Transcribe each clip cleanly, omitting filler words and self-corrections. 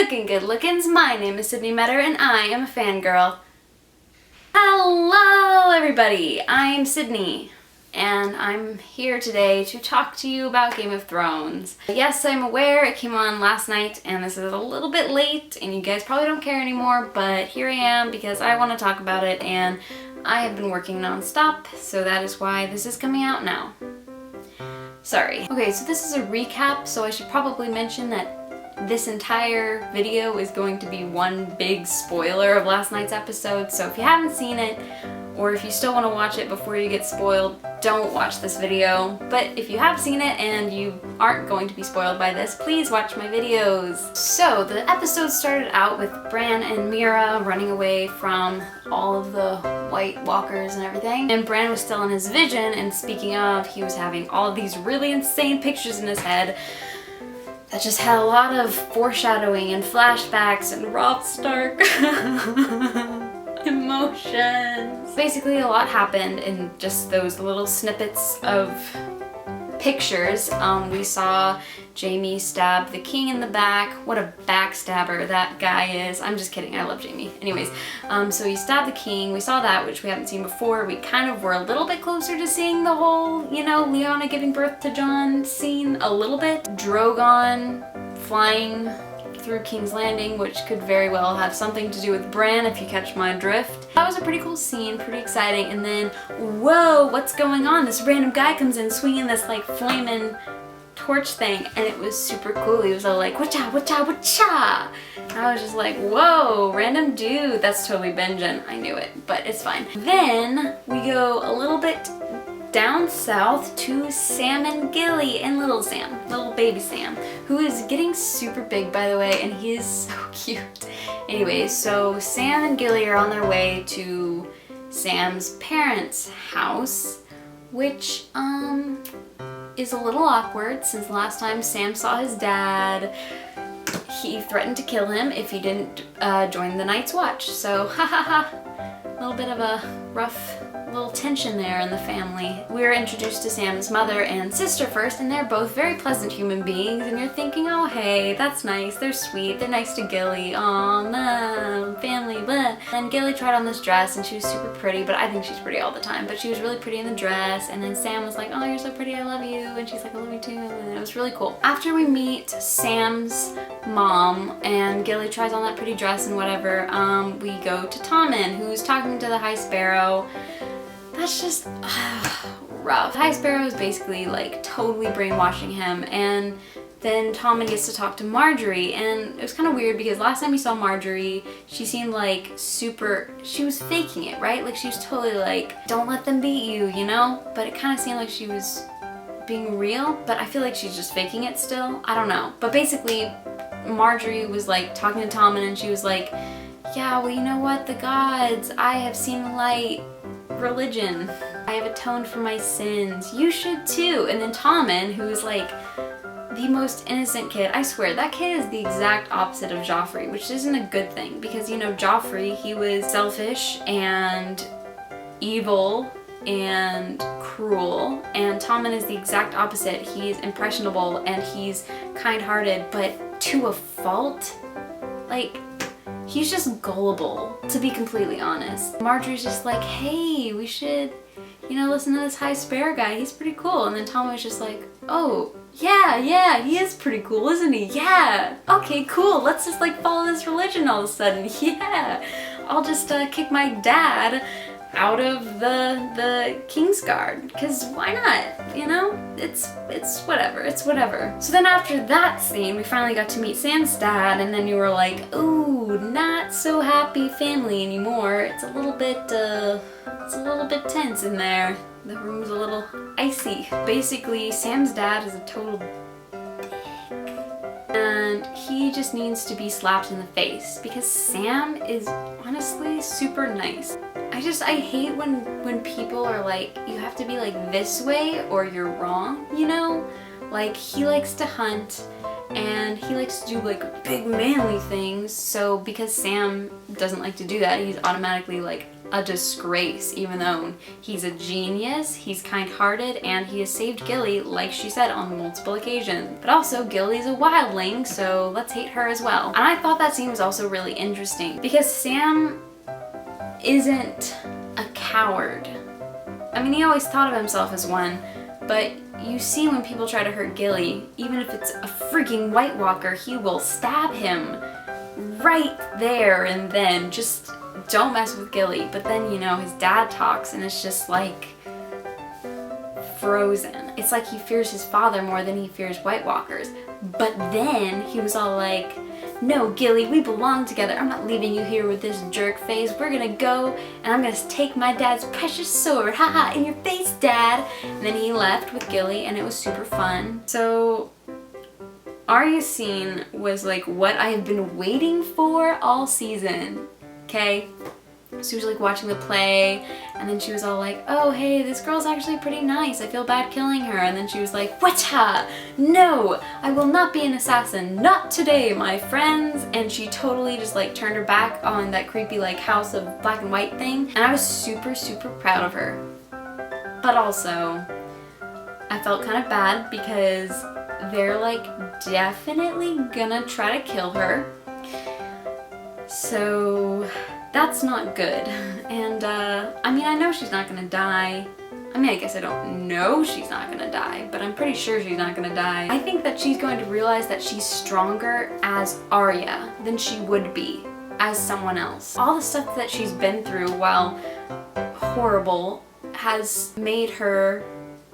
Looking good lookins, my name is Sydney Metter and I am a fangirl. Hello everybody, I'm Sydney and I'm here today to talk to you about Game of Thrones. Yes, I'm aware it came on last night and this is a little bit late and you guys probably don't care anymore, but here I am because I want to talk about it and I have been working non-stop, so that is why this is coming out now. Sorry. Okay, so this is a recap, so I should probably mention that this entire video is going to be one big spoiler of last night's episode, so if you haven't seen it, or if you still want to watch it before you get spoiled, don't watch this video. But if you have seen it and you aren't going to be spoiled by this, please watch my videos. So the episode started out with Bran and Mira running away from all of the White Walkers and everything. And Bran was still in his vision, and speaking of, he was having all of these really insane pictures in his head that just had a lot of foreshadowing and flashbacks and Robb Stark emotions. Basically a lot happened in just those little snippets of pictures. We saw Jaime stab the king in the back. What a backstabber that guy is. I'm just kidding, I love Jaime. Anyways, so he stabbed the king. We saw that, which we haven't seen before. We kind of were a little bit closer to seeing the whole, you know, Lyanna giving birth to Jon scene a little bit. Drogon flying through King's Landing, which could very well have something to do with Bran if you catch my drift. That was a pretty cool scene, pretty exciting, and then, whoa, what's going on? This random guy comes in swinging this like flaming torch thing, and it was super cool. He was all like, wacha, wacha, wacha! And I was just like, whoa, random dude. That's totally Benjen. I knew it, but it's fine. Then we go a little bit down south to Sam and Gilly and little Sam, little baby Sam, who is getting super big, by the way, and he is so cute. Anyways, so Sam and Gilly are on their way to Sam's parents' house, which is a little awkward since last time Sam saw his dad, he threatened to kill him if he didn't join the Night's Watch. So, ha ha ha, a little bit of a rough little tension there in the family. We're introduced to Sam's mother and sister first, and they're both very pleasant human beings, and you're thinking, oh hey, that's nice, they're sweet, they're nice to Gilly, aw, nah, family, blah. And Gilly tried on this dress and she was super pretty, but I think she's pretty all the time, but she was really pretty in the dress, and then Sam was like, oh, you're so pretty, I love you, and she's like, I love you too, and it was really cool. After we meet Sam's mom and Gilly tries on that pretty dress and whatever, we go to Tommen, who's talking to the High Sparrow. That's just rough. High Sparrow is basically like totally brainwashing him, and then Tommen gets to talk to Marjorie, and it was kind of weird because last time we saw Marjorie, she seemed like she was faking it, right? Like she was totally like, don't let them beat you, you know? But it kind of seemed like she was being real, but I feel like she's just faking it still. I don't know. But basically, Marjorie was like talking to Tommen and she was like, yeah, well, you know what? The gods, I have seen light. Religion. I have atoned for my sins. You should too. And then Tommen, who is like the most innocent kid, I swear, that kid is the exact opposite of Joffrey, which isn't a good thing because, you know, Joffrey, he was selfish and evil and cruel, and Tommen is the exact opposite. He's impressionable and he's kind-hearted, but to a fault. Like, he's just gullible, to be completely honest. Marjorie's just like, hey, we should, you know, listen to this High Sparrow guy. He's pretty cool. And then Tommen was just like, oh, yeah, he is pretty cool, isn't he? Yeah. Okay, cool. Let's just like follow this religion all of a sudden. Yeah. I'll just kick my dad out of the Kingsguard, because why not, you know? It's whatever, it's whatever. So then after that scene, we finally got to meet Sam's dad, and then you were like, ooh, not so happy family anymore. It's a little bit tense in there. The room's a little icy. Basically, Sam's dad is a total dick, and he just needs to be slapped in the face because Sam is honestly super nice. I hate when people are like, you have to be like this way or you're wrong, you know? Like, he likes to hunt and he likes to do like big manly things, so because Sam doesn't like to do that, he's automatically like a disgrace, even though he's a genius, he's kind-hearted, and he has saved Gilly, like she said, on multiple occasions. But also, Gilly's a wildling, so let's hate her as well. And I thought that scene was also really interesting because Sam isn't a coward. I mean, he always thought of himself as one, but you see when people try to hurt Gilly, even if it's a freaking White Walker, he will stab him right there and then. Just don't mess with Gilly. But then, you know, his dad talks and it's just like frozen. It's like he fears his father more than he fears White Walkers. But then he was all like, no, Gilly, we belong together. I'm not leaving you here with this jerk face. We're gonna go and I'm gonna take my dad's precious sword. Haha, in your face, Dad. And then he left with Gilly and it was super fun. So Arya's scene was like what I have been waiting for all season, okay? She was like watching the play and then she was all like, oh hey, this girl's actually pretty nice. I feel bad killing her. And then she was like, whatcha? No, I will not be an assassin. Not today, my friends. And she totally just like turned her back on that creepy like house of black and white thing. And I was super, super proud of her. But also, I felt kind of bad because they're like definitely gonna try to kill her. So that's not good. And I mean, I know she's not gonna die. I mean, I guess I don't know she's not gonna die, but I'm pretty sure she's not gonna die. I think that she's going to realize that she's stronger as Arya than she would be as someone else. All the stuff that she's been through, while horrible, has made her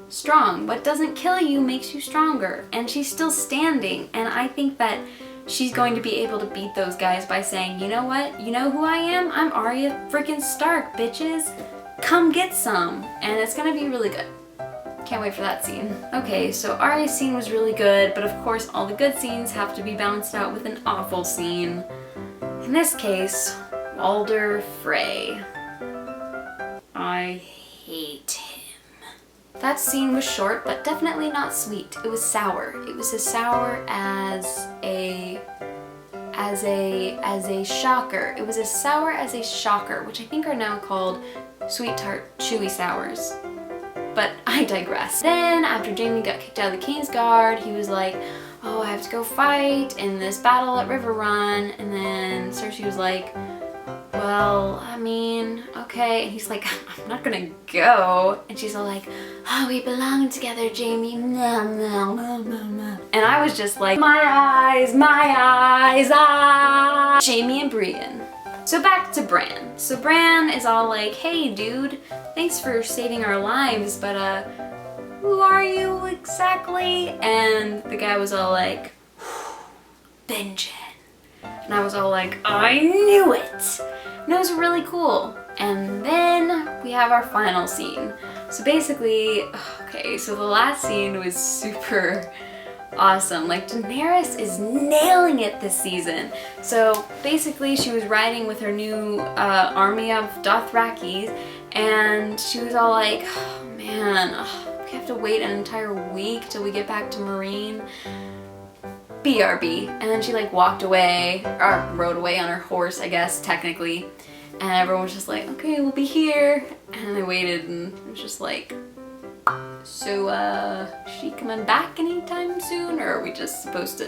strong. What doesn't kill you makes you stronger. And she's still standing. And I think that she's going to be able to beat those guys by saying, you know what? You know who I am? I'm Arya freaking Stark, bitches. Come get some. And it's gonna be really good. Can't wait for that scene. Okay, so Arya's scene was really good, but of course all the good scenes have to be balanced out with an awful scene. In this case, Walder Frey. I hate him. That scene was short, but definitely not sweet. It was sour. It was as sour as a shocker. It was as sour as a shocker, which I think are now called sweet tart chewy sours. But I digress. Then after Jaime got kicked out of the Kingsguard, he was like, oh, I have to go fight in this battle at Riverrun. And then Cersei was like, well, I mean, okay. And he's like, I'm not gonna go. And she's all like, oh, we belong together, Jaime. No, no, no, no, no. And I was just like, my eyes, ah. Jaime and Brienne. So back to Bran. So Bran is all like, hey, dude, thanks for saving our lives, but who are you exactly? And the guy was all like, Benjen. And I was all like, I knew it! And it was really cool. And then we have our final scene. So basically, okay, so the last scene was super awesome. Like, Daenerys is nailing it this season. So basically she was riding with her new army of Dothrakis and she was all like, oh man, we have to wait an entire week till we get back to Meereen. BRB. And then she like walked away, or rode away on her horse, I guess, technically. And everyone was just like, okay, we'll be here. And I waited and it was just like, so, is she coming back anytime soon? Or are we just supposed to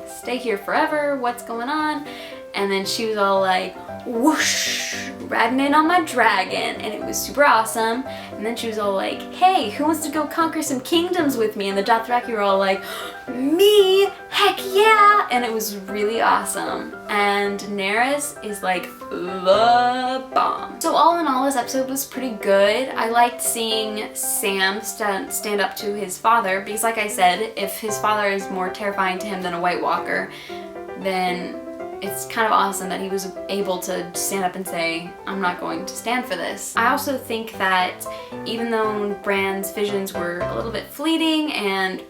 stay here forever? What's going on? And then she was all like, whoosh, riding in on my dragon. And it was super awesome. And then she was all like, hey, who wants to go conquer some kingdoms with me? And the Dothraki were all like, me? Heck yeah! And it was really awesome. And Daenerys is like the bomb. So all in all, this episode was pretty good. I liked seeing Sam stand up to his father because, like I said, if his father is more terrifying to him than a White Walker, then it's kind of awesome that he was able to stand up and say, I'm not going to stand for this. I also think that even though Bran's visions were a little bit fleeting and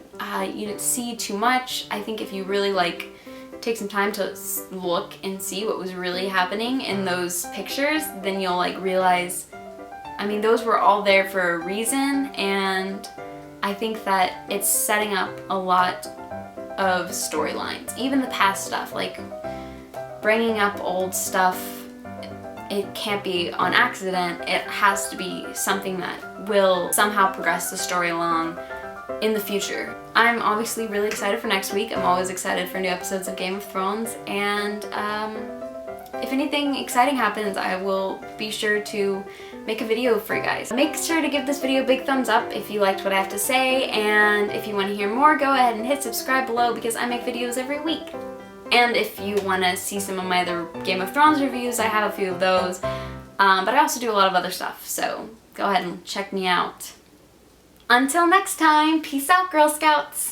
you didn't see too much, I think if you really like take some time to look and see what was really happening in those pictures, then you'll like realize, I mean, those were all there for a reason, and I think that it's setting up a lot of storylines, even the past stuff, like bringing up old stuff it can't be on accident. It has to be something that will somehow progress the story along in the future. I'm obviously really excited for next week. I'm always excited for new episodes of Game of Thrones, and if anything exciting happens, I will be sure to make a video for you guys. Make sure to give this video a big thumbs up if you liked what I have to say, and if you want to hear more, go ahead and hit subscribe below because I make videos every week. And if you want to see some of my other Game of Thrones reviews, I have a few of those, but I also do a lot of other stuff, so go ahead and check me out. Until next time, peace out, Girl Scouts!